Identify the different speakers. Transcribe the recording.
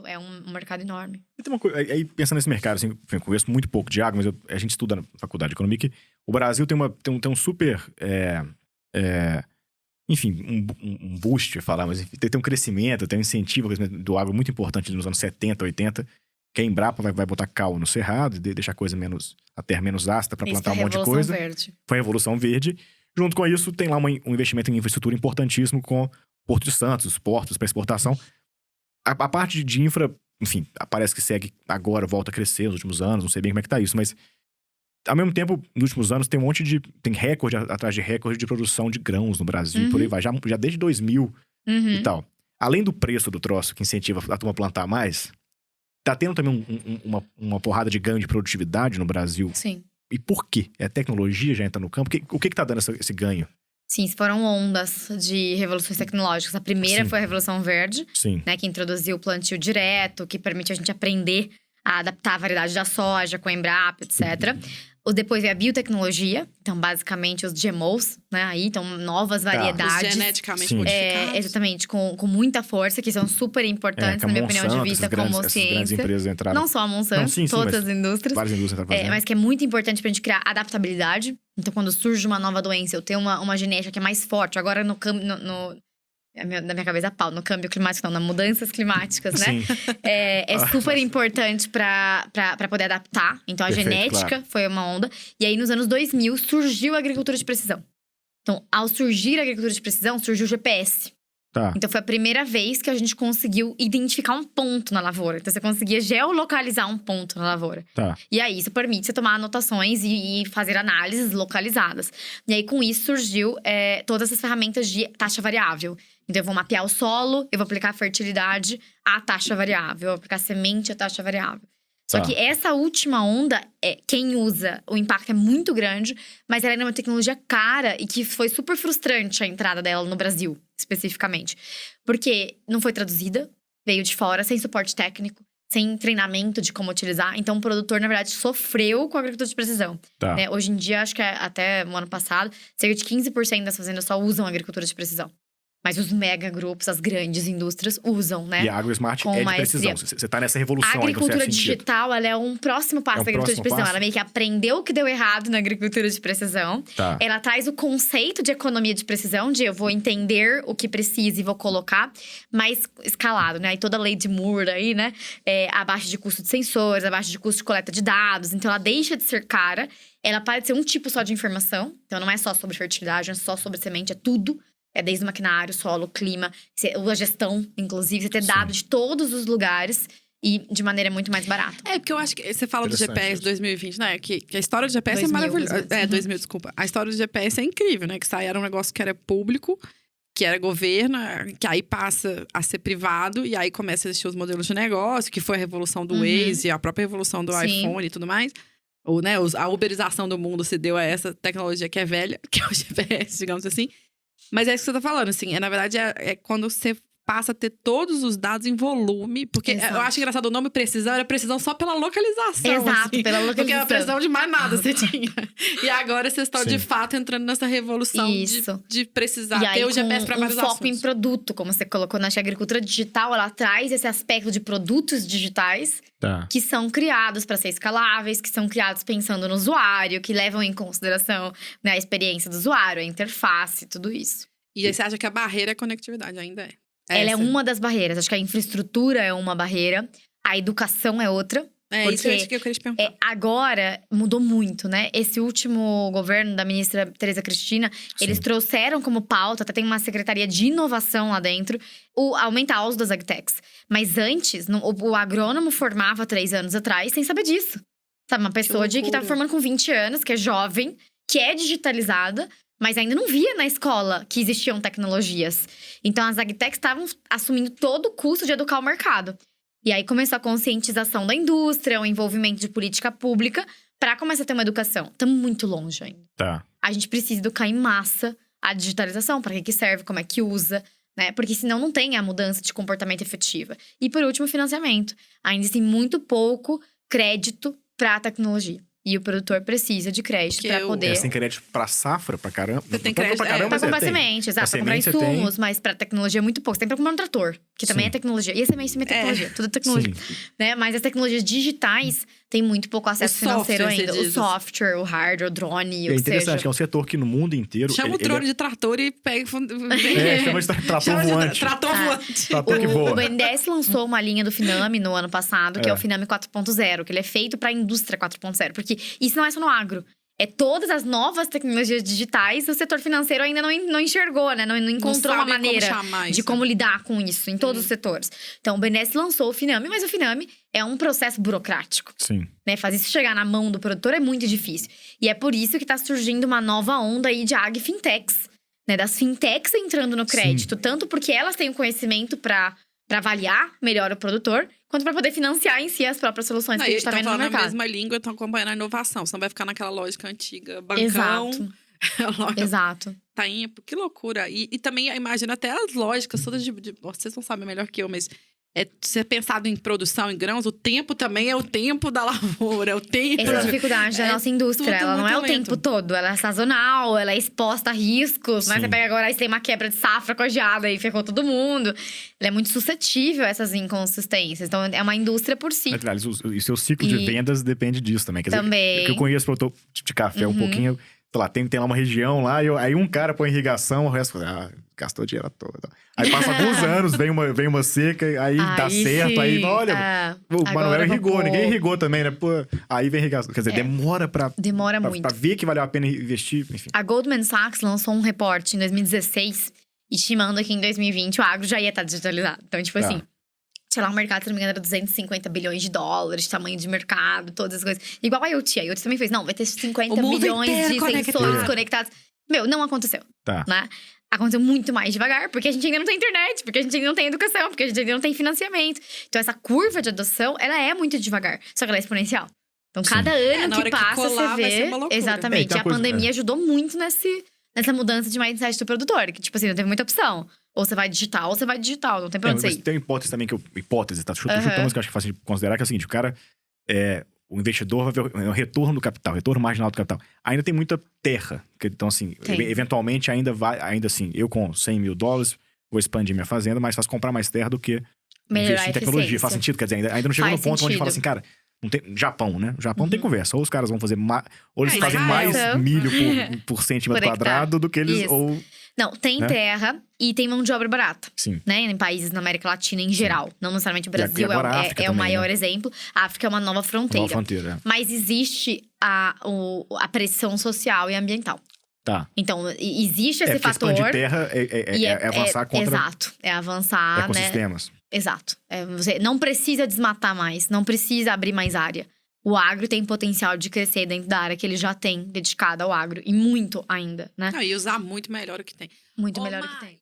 Speaker 1: É um mercado enorme.
Speaker 2: E tem uma coisa, aí pensando nesse mercado, assim, eu conheço muito pouco de água, mas a gente estuda na faculdade de economia que o Brasil tem um super, enfim, um boost, falar, mas enfim, tem um crescimento, tem um incentivo do agro muito importante nos anos 70, 80, que a Embrapa vai botar cal no cerrado, deixar a terra menos ácida para plantar um monte de coisa.
Speaker 1: Verde.
Speaker 2: Foi a Revolução Verde. Junto com isso, tem lá um investimento em infraestrutura importantíssimo com Porto de Santos, os portos para exportação. A parte de infra, enfim, parece que segue agora, volta a crescer nos últimos anos, não sei bem como é que tá isso, mas ao mesmo tempo, nos últimos anos, tem recorde atrás de recorde de produção de grãos no Brasil, e por aí vai, já desde 2000 e tal. Além do preço do troço, que incentiva a turma a plantar mais, tá tendo também uma porrada de ganho de produtividade no Brasil.
Speaker 1: Sim.
Speaker 2: E por quê? A tecnologia já entra no campo? O que tá dando esse ganho?
Speaker 1: Sim, foram ondas de revoluções tecnológicas. A primeira foi a Revolução Verde, né, que introduziu o plantio direto, que permite a gente aprender a adaptar a variedade da soja com a Embrapa, etc. Depois veio a biotecnologia, então basicamente os GMOs, né, aí, então novas variedades.
Speaker 3: Os geneticamente modificados.
Speaker 1: Exatamente, com muita força, que são super importantes, na minha opinião de vista, como ciência. Não só a Monsanto, todas as indústrias.
Speaker 2: Várias indústrias estão fazendo.
Speaker 1: Mas que é muito importante pra gente criar adaptabilidade. Então, quando surge uma nova doença, eu tenho uma genética que é mais forte. Agora, na minha cabeça, pau, no câmbio climático, não, nas mudanças climáticas, né? É super importante pra poder adaptar. Então, a genética foi uma onda. E aí, nos anos 2000, surgiu a agricultura de precisão. Então, ao surgir a agricultura de precisão, surgiu o GPS.
Speaker 2: Tá.
Speaker 1: Então, foi a primeira vez que a gente conseguiu identificar um ponto na lavoura. Então, você conseguia geolocalizar um ponto na lavoura.
Speaker 2: Tá.
Speaker 1: E aí, isso permite você tomar anotações e fazer análises localizadas. E aí, com isso, surgiu todas essas ferramentas de taxa variável. Então, eu vou mapear o solo, eu vou aplicar fertilidade à taxa variável. Eu vou aplicar semente à taxa variável. Só que essa última onda, quem usa, o impacto é muito grande, mas ela é uma tecnologia cara e que foi super frustrante a entrada dela no Brasil, especificamente. Porque não foi traduzida, veio de fora, sem suporte técnico, sem treinamento de como utilizar. Então, o produtor, na verdade, sofreu com a agricultura de precisão. Né? Hoje em dia, acho que até o ano passado, cerca de 15% das fazendas só usam agricultura de precisão. Mas os mega grupos, as grandes indústrias usam, né?
Speaker 2: E a AgroSmart é de precisão. Você tá nessa revolução aí,
Speaker 1: A agricultura digital, ela é um próximo passo da agricultura de precisão. Ela meio que aprendeu o que deu errado na agricultura de precisão.
Speaker 2: Tá.
Speaker 1: Ela traz o conceito de economia de precisão, de eu vou entender o que precisa e vou colocar, mais escalado, né? Aí toda a lei de Moore aí, né? Abaixo de custo de sensores, abaixo de custo de coleta de dados. Então, ela deixa de ser cara. Ela para de ser um tipo só de informação. Então, não é só sobre fertilidade, não é só sobre semente, é tudo. Desde o maquinário, solo, clima, a gestão, inclusive. Você ter dados de todos os lugares e de maneira muito mais barata.
Speaker 3: Porque eu acho que você fala do GPS 2020, né? Que a história do GPS
Speaker 1: 2000,
Speaker 3: é maravilhosa.
Speaker 1: 2000,
Speaker 3: desculpa. A história do GPS é incrível, né? Que era um negócio que era público, que era governo, que aí passa a ser privado. E aí começa a existir os modelos de negócio, que foi a revolução do Waze, a própria revolução do iPhone e tudo mais. Ou, né, a uberização do mundo se deu a essa tecnologia que é velha, que é o GPS, digamos assim. Mas é isso que você tá falando, assim. Na verdade, é quando você passa a ter todos os dados em volume. Porque eu acho engraçado, o nome precisão era precisão só pela localização.
Speaker 1: Exato,
Speaker 3: assim,
Speaker 1: pela localização.
Speaker 3: Porque era precisão de mais nada você tinha. E agora vocês estão, de fato, entrando nessa revolução de precisar
Speaker 1: e aí,
Speaker 3: ter o GPS para vários
Speaker 1: foco
Speaker 3: assuntos.
Speaker 1: em produto, como você colocou. Na agricultura digital, ela traz esse aspecto de produtos digitais que são criados para ser escaláveis, que são criados pensando no usuário, que levam em consideração, né, a experiência do usuário, a interface, tudo isso.
Speaker 3: E aí você acha que a barreira é a conectividade, ainda é?
Speaker 1: Ela é uma das barreiras. Acho que a infraestrutura é uma barreira. A educação é outra.
Speaker 3: Isso que eu queria te perguntar.
Speaker 1: Agora, mudou muito, né? Esse último governo da ministra Tereza Cristina, eles trouxeram como pauta, até tem uma secretaria de inovação lá dentro, aumentar o uso das agtechs. Mas antes, o agrônomo formava 3 anos atrás sem saber disso. Sabe, uma pessoa que tá formando com 20 anos, que é jovem, que é digitalizada, mas ainda não via na escola que existiam tecnologias. Então, as agtechs estavam assumindo todo o custo de educar o mercado. E aí, começou a conscientização da indústria, o envolvimento de política pública para começar a ter uma educação. Estamos muito longe ainda. A gente precisa educar em massa a digitalização. Para que serve, como é que usa, né? Porque senão não tem a mudança de comportamento efetiva. E, por último, financiamento. Ainda tem muito pouco crédito para a tecnologia. E o produtor precisa de crédito
Speaker 3: Porque
Speaker 1: para
Speaker 3: o-
Speaker 1: poder…
Speaker 2: Você tem crédito pra safra, pra caramba.
Speaker 3: Você tem
Speaker 2: Não
Speaker 3: crédito,
Speaker 2: pra caramba,
Speaker 1: Pra
Speaker 2: mas é,
Speaker 1: comprar
Speaker 2: tem.
Speaker 1: semente, exato.
Speaker 2: Pra
Speaker 1: Pra comprar
Speaker 2: semente você tem.
Speaker 1: insumos, mas pra tecnologia é muito pouco. Você tem pra comprar um trator, que também
Speaker 2: Sim.
Speaker 1: é tecnologia. E a semente também é tecnologia, tudo é tecnologia.
Speaker 2: Sim.
Speaker 1: Né? Mas as tecnologias digitais têm muito pouco acesso financeiro
Speaker 3: software,
Speaker 1: ainda.
Speaker 3: você
Speaker 1: O
Speaker 3: diz.
Speaker 1: software, o hardware, o drone,
Speaker 2: E
Speaker 1: o
Speaker 2: é
Speaker 1: que
Speaker 2: interessante,
Speaker 1: seja.
Speaker 2: que é um setor que no mundo inteiro…
Speaker 3: Chama o drone de trator e pega…
Speaker 2: chama de trator
Speaker 3: Chama de
Speaker 2: voante.
Speaker 3: trator
Speaker 1: Ah.
Speaker 3: voante.
Speaker 2: Trator que voa.
Speaker 1: O BNDES lançou uma linha do Finame no ano passado, que é o
Speaker 2: É.
Speaker 1: Finame 4.0, que ele é feito para a indústria 4.0. Porque isso não é só no agro. É todas as novas tecnologias digitais, o setor financeiro ainda não enxergou, né? Não encontrou uma
Speaker 3: sabe como
Speaker 1: maneira
Speaker 3: chamar
Speaker 1: de
Speaker 3: isso.
Speaker 1: como lidar com isso em todos os setores. Então, o BNDES lançou o Finame, mas o Finame é um processo burocrático.
Speaker 2: Sim.
Speaker 1: Né? Fazer isso chegar na mão do produtor é muito difícil. E é por isso que tá surgindo uma nova onda aí de ag-fintechs. Né? Das fintechs entrando no crédito. Tanto porque elas têm o conhecimento para avaliar melhor o produtor, quanto para poder financiar em si as próprias soluções que a gente tá
Speaker 3: Estão
Speaker 1: vendo no
Speaker 3: falando a
Speaker 1: mercado.
Speaker 3: mesma língua, estão acompanhando a inovação. Senão vai ficar naquela lógica antiga. Bancão,
Speaker 1: Exato,
Speaker 3: lógica
Speaker 1: exato.
Speaker 3: tainha, que loucura. E também, imagina até as lógicas todas vocês não sabem melhor que eu, mas… ser pensado em produção, em grãos, o tempo também é o tempo da lavoura, é o tempo…
Speaker 1: Essa é a dificuldade da nossa indústria.
Speaker 3: tudo
Speaker 1: Ela não é o
Speaker 3: muito lento.
Speaker 1: tempo todo. Ela é sazonal, ela é exposta a riscos. Né?
Speaker 2: Sim.
Speaker 1: Você pega agora, aí você tem uma quebra de safra com a geada e ferrou todo mundo. Ela é muito suscetível a essas inconsistências. Então, é uma indústria por si.
Speaker 2: Aliás, o seu ciclo de
Speaker 1: E-
Speaker 2: vendas depende disso também. Quer dizer,
Speaker 1: Também.
Speaker 2: que eu conheço produtor de café um pouquinho… Sei lá, tem lá uma região lá, aí um cara põe irrigação, o resto… gastou dinheiro todo. Aí passa alguns anos, vem uma seca, aí dá certo,
Speaker 1: sim.
Speaker 2: aí olha… O
Speaker 1: Agora
Speaker 2: Manuel irrigou,
Speaker 1: vou-
Speaker 2: ninguém irrigou também, né? Pô, aí vem irrigação. Quer dizer, demora
Speaker 1: Demora muito.
Speaker 2: pra ver que valeu a pena investir, enfim.
Speaker 1: A Goldman Sachs lançou um reporte em 2016, estimando que em 2020 o agro já ia estar digitalizado. Então, tipo
Speaker 2: Tá.
Speaker 1: assim, sei lá, o mercado, se não me engano, era 250 bilhões de dólares, tamanho de mercado, todas as coisas. Igual a IoT. A IoT também fez, não, vai ter 50
Speaker 3: O mundo
Speaker 1: milhões
Speaker 3: inteiro
Speaker 1: de
Speaker 3: conectado.
Speaker 1: sensores conectados. Meu, não aconteceu,
Speaker 2: Tá.
Speaker 1: né? Aconteceu muito mais devagar, porque a gente ainda não tem internet, porque a gente ainda não tem educação, porque a gente ainda não tem financiamento. Então, essa curva de adoção, ela é muito devagar, só que ela é exponencial. Então,
Speaker 2: Sim.
Speaker 1: cada ano
Speaker 3: na
Speaker 1: que
Speaker 3: hora que
Speaker 1: passa,
Speaker 3: colar,
Speaker 1: você
Speaker 3: vai ser
Speaker 1: vê…
Speaker 3: uma loucura.
Speaker 1: Exatamente.
Speaker 2: Tem
Speaker 1: E
Speaker 2: uma
Speaker 1: a
Speaker 2: coisa-
Speaker 1: pandemia ajudou muito nessa mudança de mindset do produtor. Que, tipo assim, não teve muita opção. Ou você vai digital, ou você vai digital. Não tem pra onde
Speaker 2: Mas
Speaker 1: você ir.
Speaker 2: tem uma hipótese também, hipótese, tá?
Speaker 1: Aham.
Speaker 2: Chutamos que eu acho que é fácil de considerar, que é o seguinte, o cara… o investidor vai ver o retorno do capital, o retorno marginal do capital. Ainda tem muita terra. Então, assim,
Speaker 1: Tem.
Speaker 2: eventualmente ainda assim, eu com $100 mil vou expandir minha fazenda, mas faço comprar mais terra do que
Speaker 1: Melhorar
Speaker 2: investir em
Speaker 1: a
Speaker 2: tecnologia.
Speaker 1: eficiência.
Speaker 2: Faz sentido? Quer dizer, ainda não chegou
Speaker 1: Faz
Speaker 2: no ponto onde
Speaker 1: sentido.
Speaker 2: fala assim, cara, não tem… Japão, né? O Japão não tem conversa. Ou os caras vão fazer ou eles
Speaker 3: É,
Speaker 2: fazem
Speaker 3: Israel.
Speaker 2: mais milho por centímetro
Speaker 1: Por hectare.
Speaker 2: quadrado do que eles…
Speaker 1: Isso.
Speaker 2: Ou,
Speaker 1: Não, tem
Speaker 2: né?
Speaker 1: terra e tem mão de obra barata.
Speaker 2: sim.
Speaker 1: Né? Em países na América Latina em geral. Não necessariamente o
Speaker 2: E
Speaker 1: Brasil
Speaker 2: agora a
Speaker 1: é
Speaker 2: África
Speaker 1: o
Speaker 2: também,
Speaker 1: maior
Speaker 2: né?
Speaker 1: exemplo. A África é uma nova fronteira.
Speaker 2: Nova fronteira.
Speaker 1: Mas existe a pressão social e ambiental.
Speaker 2: Tá.
Speaker 1: Então, existe esse
Speaker 2: porque
Speaker 1: fator.
Speaker 2: expandir terra é avançar contra
Speaker 1: Exato. É avançar, né?
Speaker 2: ecossistemas.
Speaker 1: Exato. Você não precisa desmatar mais, não precisa abrir mais área. O agro tem potencial de crescer dentro da área que ele já tem dedicada ao agro. E muito ainda, né?
Speaker 3: Não, e usar muito melhor o que tem.
Speaker 1: Muito
Speaker 3: Ô,
Speaker 1: melhor do
Speaker 3: mãe.
Speaker 1: que tem.